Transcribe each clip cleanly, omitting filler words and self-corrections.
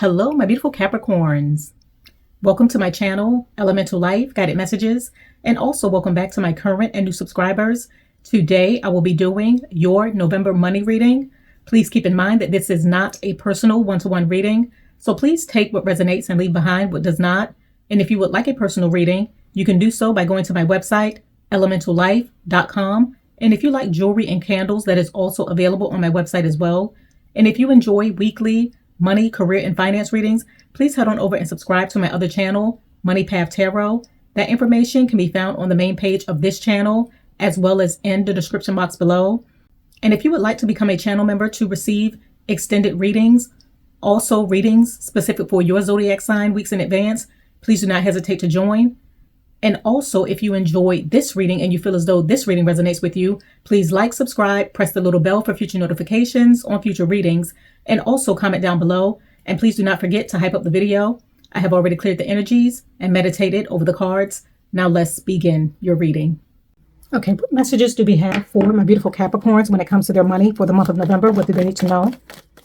Hello, my beautiful Capricorns. Welcome to my channel, EleMental Lyfe Guided Messages, and also welcome back to my current and new subscribers. Today, I will be doing your November money reading. Please keep in mind that this is not a personal one-to-one reading, so please take what resonates and leave behind what does not. And if you would like a personal reading, you can do so by going to my website, ElementalLyfe.com. And if you like jewelry and candles, that is also available on my website as well. And if you enjoy weekly money, career, and finance readings, please head on over and subscribe to my other channel, Money Path Tarot. That information can be found on the main page of this channel, as well as in the description box below. And if you would like to become a channel member to receive extended readings, also readings specific for your zodiac sign weeks in advance, please do not hesitate to join. And also, if you enjoyed this reading and you feel as though this reading resonates with you, please like, subscribe, press the little bell for future notifications on future readings, and also comment down below. And please do not forget to hype up the video. I have already cleared the energies and meditated over the cards. Now let's begin your reading. Okay, what messages do we have for my beautiful Capricorns when it comes to their money for the month of November? What do they need to know?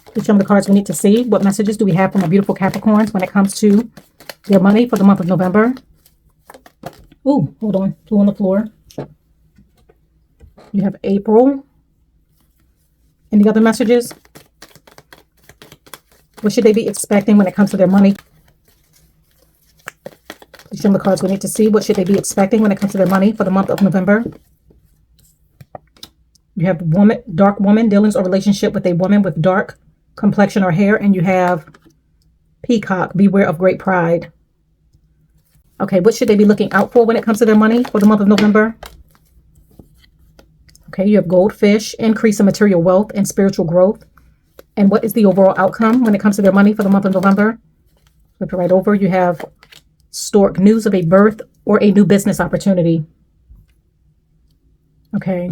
Please show me the cards we need to see. What messages do we have for my beautiful Capricorns when it comes to their money for the month of November? Oh, hold on. Flew on the floor. You have April. Any other messages? What should they be expecting when it comes to their money? Please show me the cards we need to see. What should they be expecting when it comes to their money for the month of November? You have woman, dark woman, dealings or relationship with a woman with dark complexion or hair. And you have Peacock, beware of great pride. Okay, what should they be looking out for when it comes to their money for the month of November? Okay, you have Goldfish, increase in material wealth and spiritual growth. And what is the overall outcome when it comes to their money for the month of November? Flip it right over. You have Stork, news of a birth or a new business opportunity. Okay.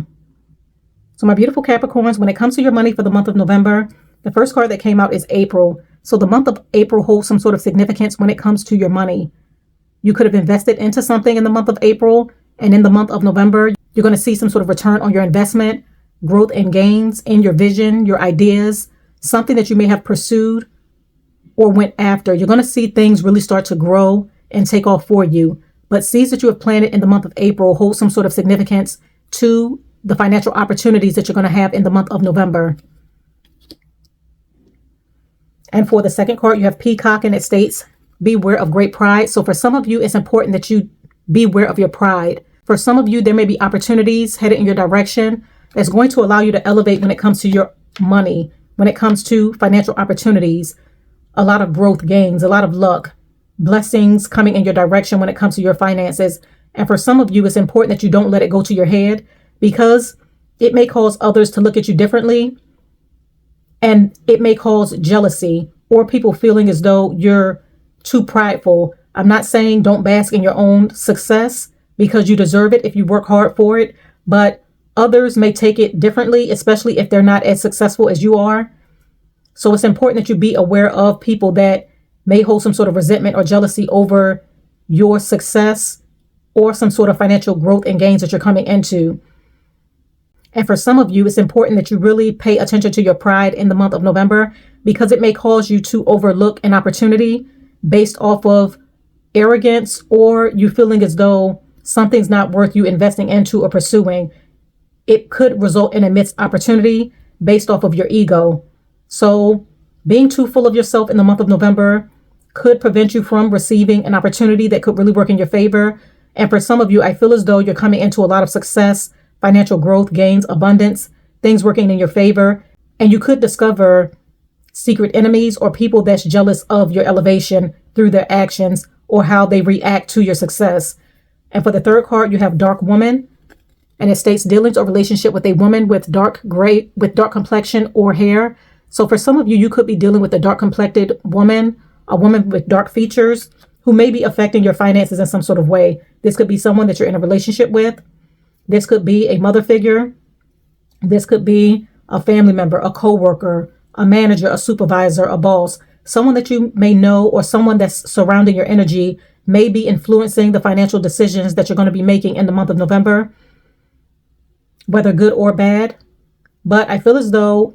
So my beautiful Capricorns, when it comes to your money for the month of November, the first card that came out is April. So the month of April holds some sort of significance when it comes to your money. You could have invested into something in the month of April, and in the month of November, you're going to see some sort of return on your investment, growth and gains in your vision, your ideas, something that you may have pursued or went after. You're going to see things really start to grow and take off for you. But seeds that you have planted in the month of April hold some sort of significance to the financial opportunities that you're going to have in the month of November. And for the second card, you have Peacock, and it states, beware of great pride. So for some of you, it's important that you beware of your pride. For some of you, there may be opportunities headed in your direction that's going to allow you to elevate when it comes to your money, when it comes to financial opportunities, a lot of growth gains, a lot of luck, blessings coming in your direction when it comes to your finances. And for some of you, it's important that you don't let it go to your head, because it may cause others to look at you differently, and it may cause jealousy or people feeling as though you're too prideful. I'm not saying don't bask in your own success, because you deserve it if you work hard for it, but others may take it differently, especially if they're not as successful as you are. So it's important that you be aware of people that may hold some sort of resentment or jealousy over your success or some sort of financial growth and gains that you're coming into. And for some of you, it's important that you really pay attention to your pride in the month of November, because it may cause you to overlook an opportunity based off of arrogance, or you feeling as though something's not worth you investing into or pursuing. It could result in a missed opportunity based off of your ego. So being too full of yourself in the month of November could prevent you from receiving an opportunity that could really work in your favor. And for some of you, I feel as though you're coming into a lot of success, financial growth, gains, abundance, things working in your favor. And you could discover secret enemies or people that's jealous of your elevation through their actions or how they react to your success. And for the third card, you have Dark Woman, and it states dealings or relationship with a woman with dark complexion or hair. So for some of you, you could be dealing with a dark complected woman, a woman with dark features who may be affecting your finances in some sort of way. This could be someone that you're in a relationship with. This could be a mother figure. This could be a family member, a coworker, a manager, a supervisor, a boss, someone that you may know, or someone that's surrounding your energy may be influencing the financial decisions that you're going to be making in the month of November, whether good or bad. But I feel as though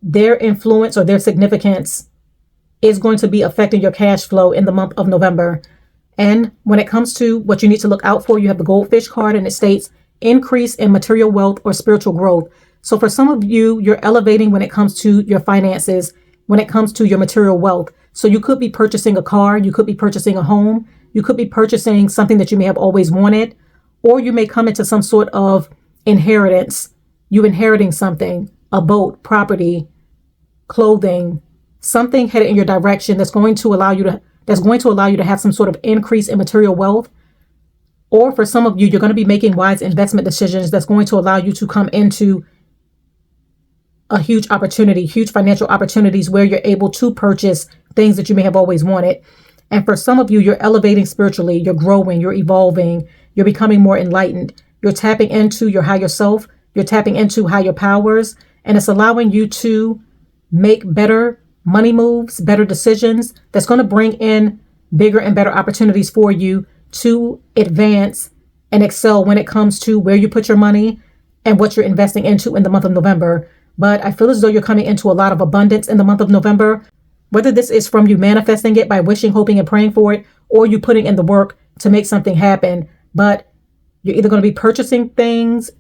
their influence or their significance is going to be affecting your cash flow in the month of November. And when it comes to what you need to look out for, you have the goldfish card, and it states increase in material wealth or spiritual growth. So for some of you, you're elevating when it comes to your finances, when it comes to your material wealth. So you could be purchasing a car, you could be purchasing a home, you could be purchasing something that you may have always wanted, or you may come into some sort of inheritance. You inheriting something, a boat, property, clothing, something headed in your direction that's going to allow you to have some sort of increase in material wealth. Or for some of you, you're going to be making wise investment decisions that's going to allow you to come into a huge opportunity, huge financial opportunities where you're able to purchase things that you may have always wanted. And for some of you, you're elevating spiritually, you're growing, you're evolving, you're becoming more enlightened. You're tapping into your higher self, you're tapping into higher powers, and it's allowing you to make better money moves, better decisions that's going to bring in bigger and better opportunities for you to advance and excel when it comes to where you put your money and what you're investing into in the month of November. But I feel as though you're coming into a lot of abundance in the month of November, whether this is from you manifesting it by wishing, hoping, and praying for it, or you putting in the work to make something happen. But you're either going to be purchasing things,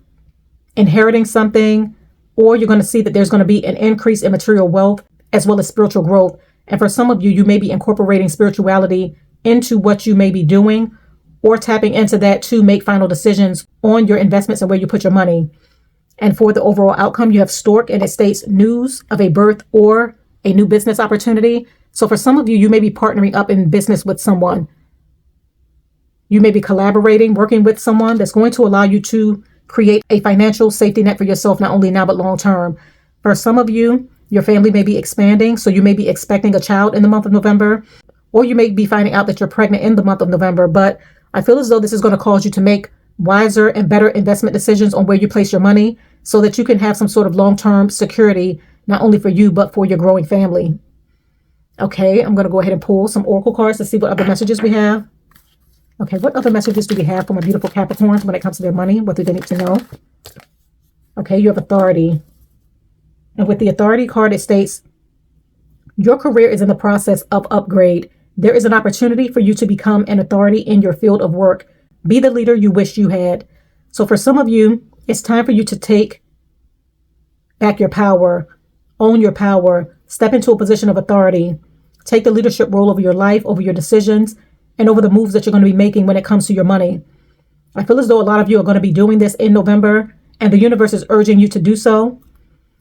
inheriting something, or you're going to see that there's going to be an increase in material wealth as well as spiritual growth. And for some of you, you may be incorporating spirituality into what you may be doing, or tapping into that to make final decisions on your investments and where you put your money. And for the overall outcome, you have Stork, and it states news of a birth or a new business opportunity. So for some of you, you may be partnering up in business with someone. You may be collaborating, working with someone that's going to allow you to create a financial safety net for yourself, not only now, but long term. For some of you, your family may be expanding. So you may be expecting a child in the month of November, or you may be finding out that you're pregnant in the month of November. But I feel as though this is going to cause you to make wiser and better investment decisions on where you place your money so that you can have some sort of long-term security, not only for you, but for your growing family. Okay, I'm going to go ahead and pull some oracle cards to see what other messages we have. Okay, what other messages do we have for my beautiful Capricorns when it comes to their money? What do they need to know? Okay, you have authority. And with the authority card, it states, your career is in the process of upgrade. There is an opportunity for you to become an authority in your field of work. Be the leader you wish you had. So for some of you, it's time for you to take back your power, own your power, step into a position of authority, take the leadership role over your life, over your decisions, and over the moves that you're going to be making when it comes to your money. I feel as though a lot of you are going to be doing this in November, and the universe is urging you to do so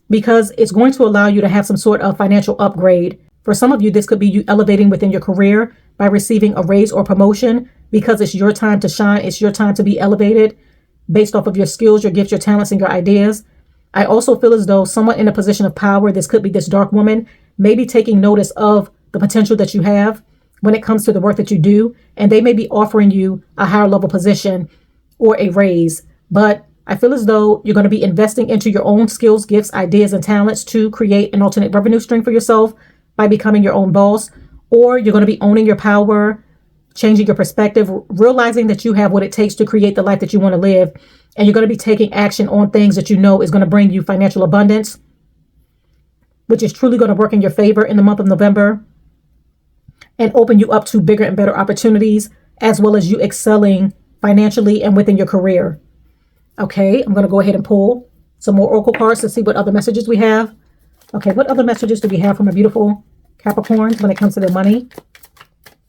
because it's going to allow you to have some sort of financial upgrade. For some of you, this could be you elevating within your career by receiving a raise or promotion because it's your time to shine. It's your time to be elevated based off of your skills, your gifts, your talents, and your ideas. I also feel as though someone in a position of power, this could be this dark woman, may be taking notice of the potential that you have when it comes to the work that you do, and they may be offering you a higher level position or a raise. But I feel as though you're going to be investing into your own skills, gifts, ideas, and talents to create an alternate revenue stream for yourself by becoming your own boss, or you're going to be owning your power, changing your perspective, realizing that you have what it takes to create the life that you want to live. And you're going to be taking action on things that you know is going to bring you financial abundance, which is truly going to work in your favor in the month of November and open you up to bigger and better opportunities, as well as you excelling financially and within your career. Okay, I'm going to go ahead and pull some more oracle cards to see what other messages we have. Okay, what other messages do we have from our beautiful Capricorns when it comes to their money?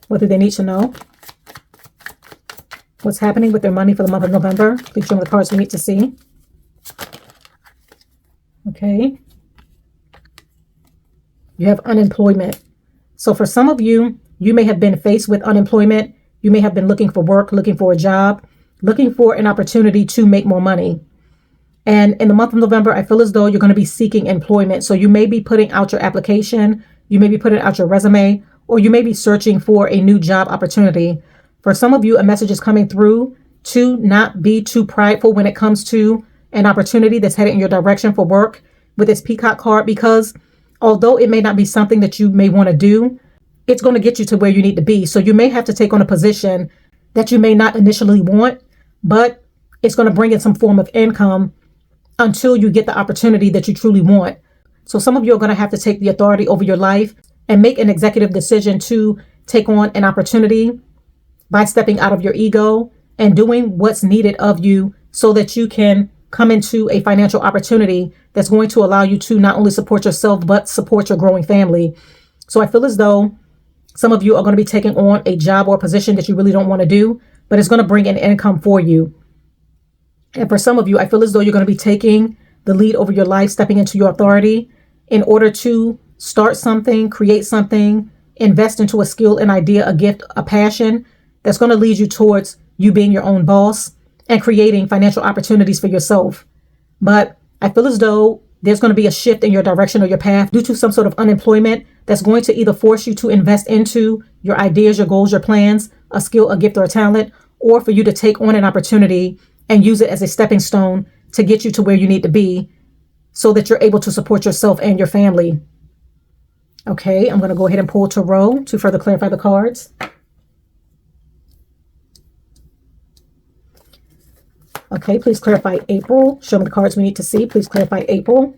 What do they need to know? What's happening with their money for the month of November? Please show me the cards we need to see. Okay. You have unemployment. So for some of you, you may have been faced with unemployment. You may have been looking for work, looking for a job, looking for an opportunity to make more money. And in the month of November, I feel as though you're going to be seeking employment. So you may be putting out your application, you may be putting out your resume, or you may be searching for a new job opportunity. For some of you, a message is coming through to not be too prideful when it comes to an opportunity that's headed in your direction for work with this peacock card, because although it may not be something that you may want to do, it's going to get you to where you need to be. So you may have to take on a position that you may not initially want, but it's going to bring in some form of income until you get the opportunity that you truly want. So some of you are going to have to take the authority over your life and make an executive decision to take on an opportunity by stepping out of your ego and doing what's needed of you so that you can come into a financial opportunity that's going to allow you to not only support yourself, but support your growing family. So I feel as though some of you are going to be taking on a job or a position that you really don't want to do, but it's going to bring an income for you. And for some of you, I feel as though you're going to be taking the lead over your life, stepping into your authority in order to start something, create something, invest into a skill, an idea, a gift, a passion that's going to lead you towards you being your own boss and creating financial opportunities for yourself. But I feel as though there's going to be a shift in your direction or your path due to some sort of unemployment that's going to either force you to invest into your ideas, your goals, your plans, a skill, a gift, or a talent, or for you to take on an opportunity and use it as a stepping stone to get you to where you need to be so that you're able to support yourself and your family. Okay, I'm going to go ahead and pull Tarot to further clarify the cards. Okay, please clarify April. Show me the cards we need to see. Please clarify April.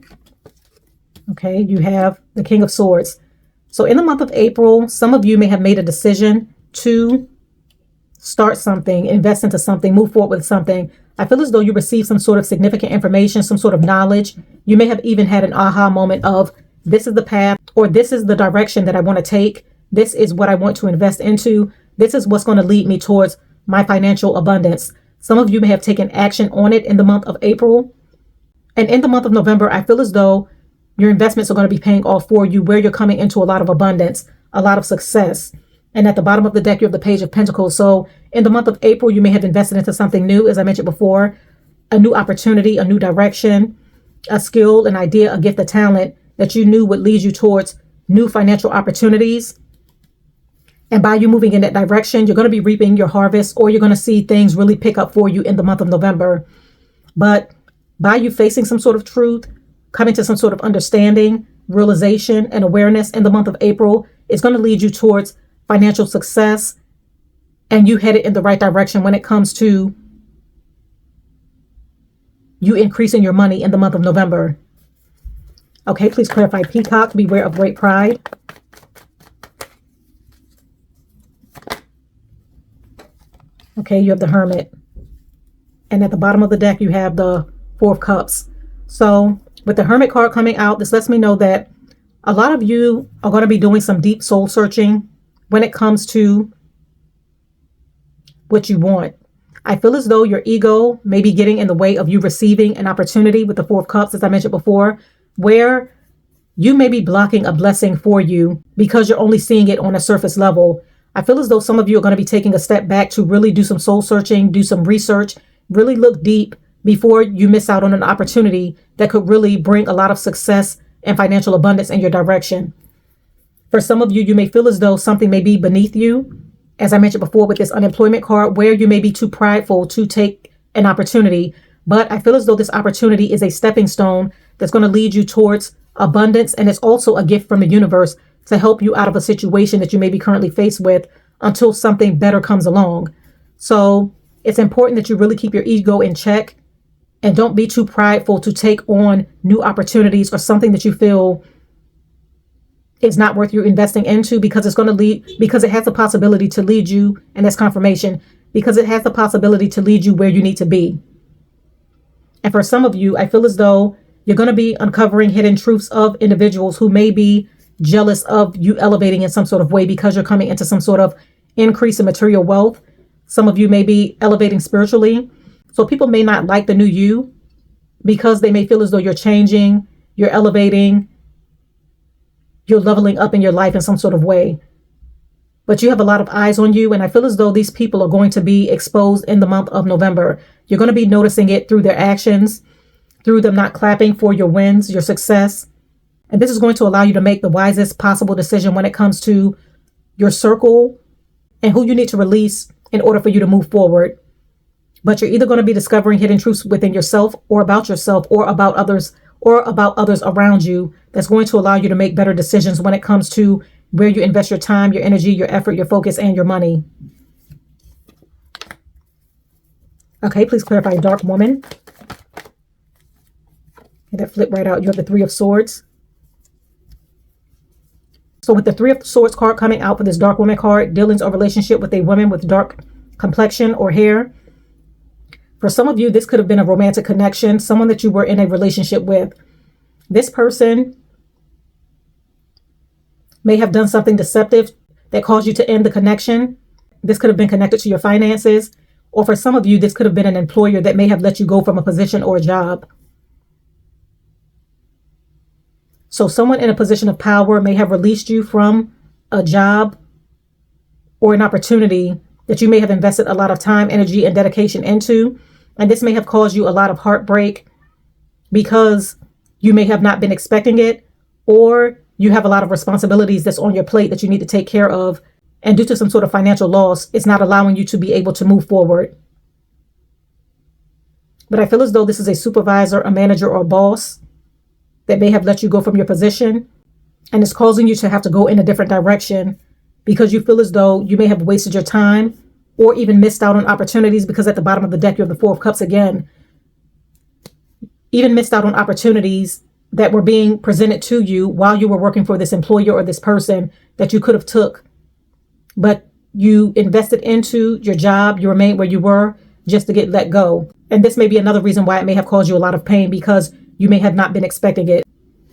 Okay, you have the King of Swords. So in the month of April, some of you may have made a decision to start something, invest into something, move forward with something. I feel as though you received some sort of significant information, some sort of knowledge. You may have even had an aha moment of, this is the path, or this is the direction that I want to take. This is what I want to invest into. This is what's going to lead me towards my financial abundance. Some of you may have taken action on it in the month of April. And in the month of November, I feel as though your investments are going to be paying off for you, where you're coming into a lot of abundance, a lot of success. And at the bottom of the deck, you have the Page of Pentacles. So in the month of April, you may have invested into something new, as I mentioned before, a new opportunity, a new direction, a skill, an idea, a gift, a talent that you knew would lead you towards new financial opportunities. And by you moving in that direction, you're going to be reaping your harvest, or you're going to see things really pick up for you in the month of November. But by you facing some sort of truth, coming to some sort of understanding, realization, and awareness in the month of April, it's going to lead you towards financial success, and you headed in the right direction when it comes to you increasing your money in the month of November. Okay, please clarify Peacock. Beware of great pride. Okay, you have the Hermit. And at the bottom of the deck, you have the Four of Cups. So with the Hermit card coming out, this lets me know that a lot of you are going to be doing some deep soul searching when it comes to what you want. I feel as though your ego may be getting in the way of you receiving an opportunity with the Four of Cups, as I mentioned before, where you may be blocking a blessing for you because you're only seeing it on a surface level. I feel as though some of you are going to be taking a step back to really do some soul searching, do some research, really look deep before you miss out on an opportunity that could really bring a lot of success and financial abundance in your direction. For some of you, you may feel as though something may be beneath you, as I mentioned before with this unemployment card, where you may be too prideful to take an opportunity. But I feel as though this opportunity is a stepping stone that's going to lead you towards abundance. And it's also a gift from the universe to help you out of a situation that you may be currently faced with until something better comes along. So it's important that you really keep your ego in check and don't be too prideful to take on new opportunities or something that you feel is not worth you investing into, because it's going to lead, because it has the possibility to lead you, and that's confirmation, because it has the possibility to lead you where you need to be. And for some of you, I feel as though you're going to be uncovering hidden truths of individuals who may be jealous of you elevating in some sort of way because you're coming into some sort of increase in material wealth. Some of you may be elevating spiritually. So people may not like the new you because they may feel as though you're changing, you're elevating, you're leveling up in your life in some sort of way. But you have a lot of eyes on you, and I feel as though these people are going to be exposed in the month of November. You're going to be noticing it through their actions, through them not clapping for your wins, your success. And this is going to allow you to make the wisest possible decision when it comes to your circle and who you need to release in order for you to move forward. But you're either going to be discovering hidden truths within yourself or about others around you that's going to allow you to make better decisions when it comes to where you invest your time, your energy, your effort, your focus, and your money. Okay, please clarify Dark Woman. Okay, that flip right out. You have the Three of Swords. So with the Three of Swords card coming out for this dark woman card, dealings or relationship with a woman with dark complexion or hair. For some of you, this could have been a romantic connection, someone that you were in a relationship with. This person may have done something deceptive that caused you to end the connection. This could have been connected to your finances. Or for some of you, this could have been an employer that may have let you go from a position or a job. So someone in a position of power may have released you from a job or an opportunity that you may have invested a lot of time, energy, and dedication into. And this may have caused you a lot of heartbreak because you may have not been expecting it, or you have a lot of responsibilities that's on your plate that you need to take care of. And due to some sort of financial loss, it's not allowing you to be able to move forward. But I feel as though this is a supervisor, a manager, or a boss that may have let you go from your position, and it's causing you to have to go in a different direction because you feel as though you may have wasted your time or even missed out on opportunities, because at the bottom of the deck, you have the Four of Cups again. Even missed out on opportunities that were being presented to you while you were working for this employer or this person that you could have took. But you invested into your job, you remained where you were just to get let go. And this may be another reason why it may have caused you a lot of pain, because you may have not been expecting it.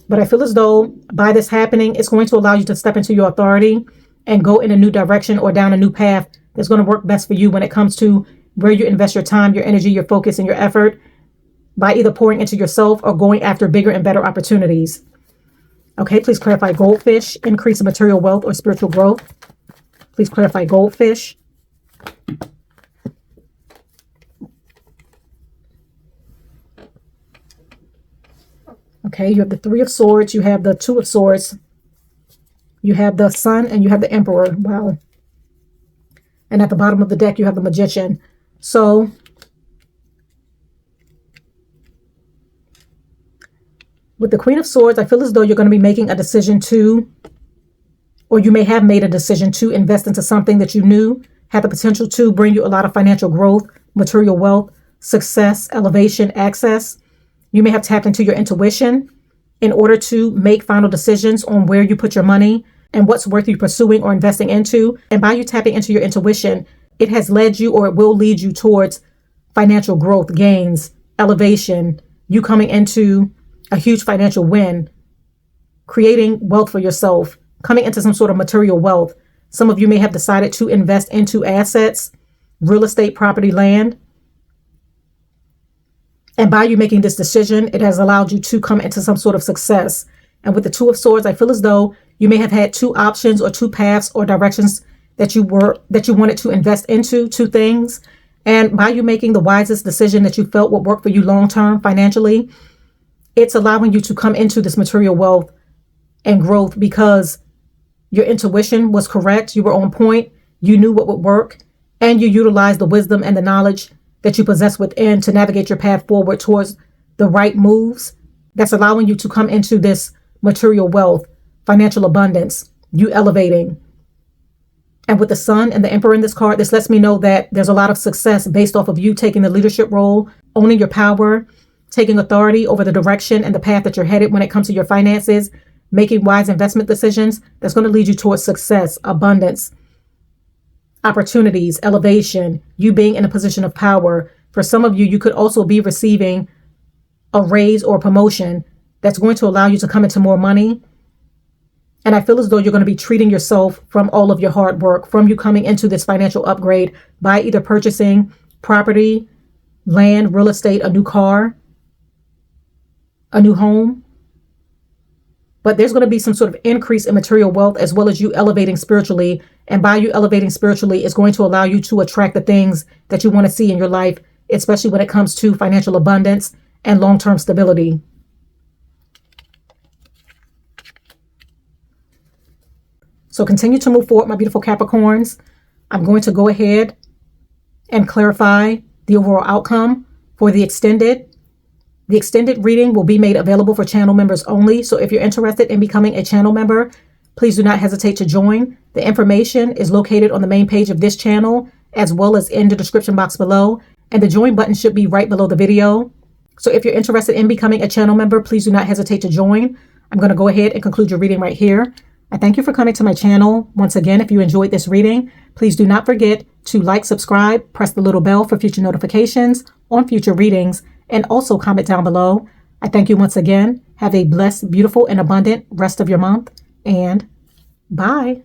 But I feel as though by this happening, it's going to allow you to step into your authority and go in a new direction or down a new path that's going to work best for you when it comes to where you invest your time, your energy, your focus, and your effort, by either pouring into yourself or going after bigger and better opportunities. Okay, please clarify goldfish, increase in material wealth or spiritual growth. Please clarify goldfish. Okay, you have the Three of Swords, you have the Two of Swords, you have the Sun, and you have the Emperor. Wow. And at the bottom of the deck, you have the Magician. So with the Queen of Swords, I feel as though you're going to be making a decision to, or you may have made a decision to invest into something that you knew had the potential to bring you a lot of financial growth, material wealth, success, elevation, access. You may have tapped into your intuition in order to make final decisions on where you put your money and what's worth you pursuing or investing into. And by you tapping into your intuition, it has led you, or it will lead you towards financial growth, gains, elevation, you coming into a huge financial win, creating wealth for yourself, coming into some sort of material wealth. Some of you may have decided to invest into assets, real estate, property, land. And by you making this decision, it has allowed you to come into some sort of success. And with the Two of Swords, I feel as though you may have had two options or two paths or directions that you wanted to invest into, two things. And by you making the wisest decision that you felt would work for you long-term financially, it's allowing you to come into this material wealth and growth because your intuition was correct. You were on point. You knew what would work, and you utilized the wisdom and the knowledge that you possess within to navigate your path forward towards the right moves that's allowing you to come into this material wealth, financial abundance, you elevating. And with the Sun and the Emperor in this card, this lets me know that there's a lot of success based off of you taking the leadership role, owning your power, taking authority over the direction and the path that you're headed when it comes to your finances, making wise investment decisions that's going to lead you towards success, abundance, opportunities, elevation, you being in a position of power. For some of you, you could also be receiving a raise or promotion that's going to allow you to come into more money. And I feel as though you're going to be treating yourself from all of your hard work, from you coming into this financial upgrade by either purchasing property, land, real estate, a new car, a new home. But there's going to be some sort of increase in material wealth as well as you elevating spiritually. And by you elevating spiritually, it's going to allow you to attract the things that you want to see in your life, especially when it comes to financial abundance and long-term stability. So continue to move forward, my beautiful Capricorns. I'm going to go ahead and clarify the overall outcome for the extended. The extended reading will be made available for channel members only. So if you're interested in becoming a channel member, please do not hesitate to join. The information is located on the main page of this channel, as well as in the description box below. And the join button should be right below the video. So if you're interested in becoming a channel member, please do not hesitate to join. I'm going to go ahead and conclude your reading right here. I thank you for coming to my channel. Once again, if you enjoyed this reading, please do not forget to like, subscribe, press the little bell for future notifications on future readings, and also comment down below. I thank you once again. Have a blessed, beautiful, and abundant rest of your month, and bye.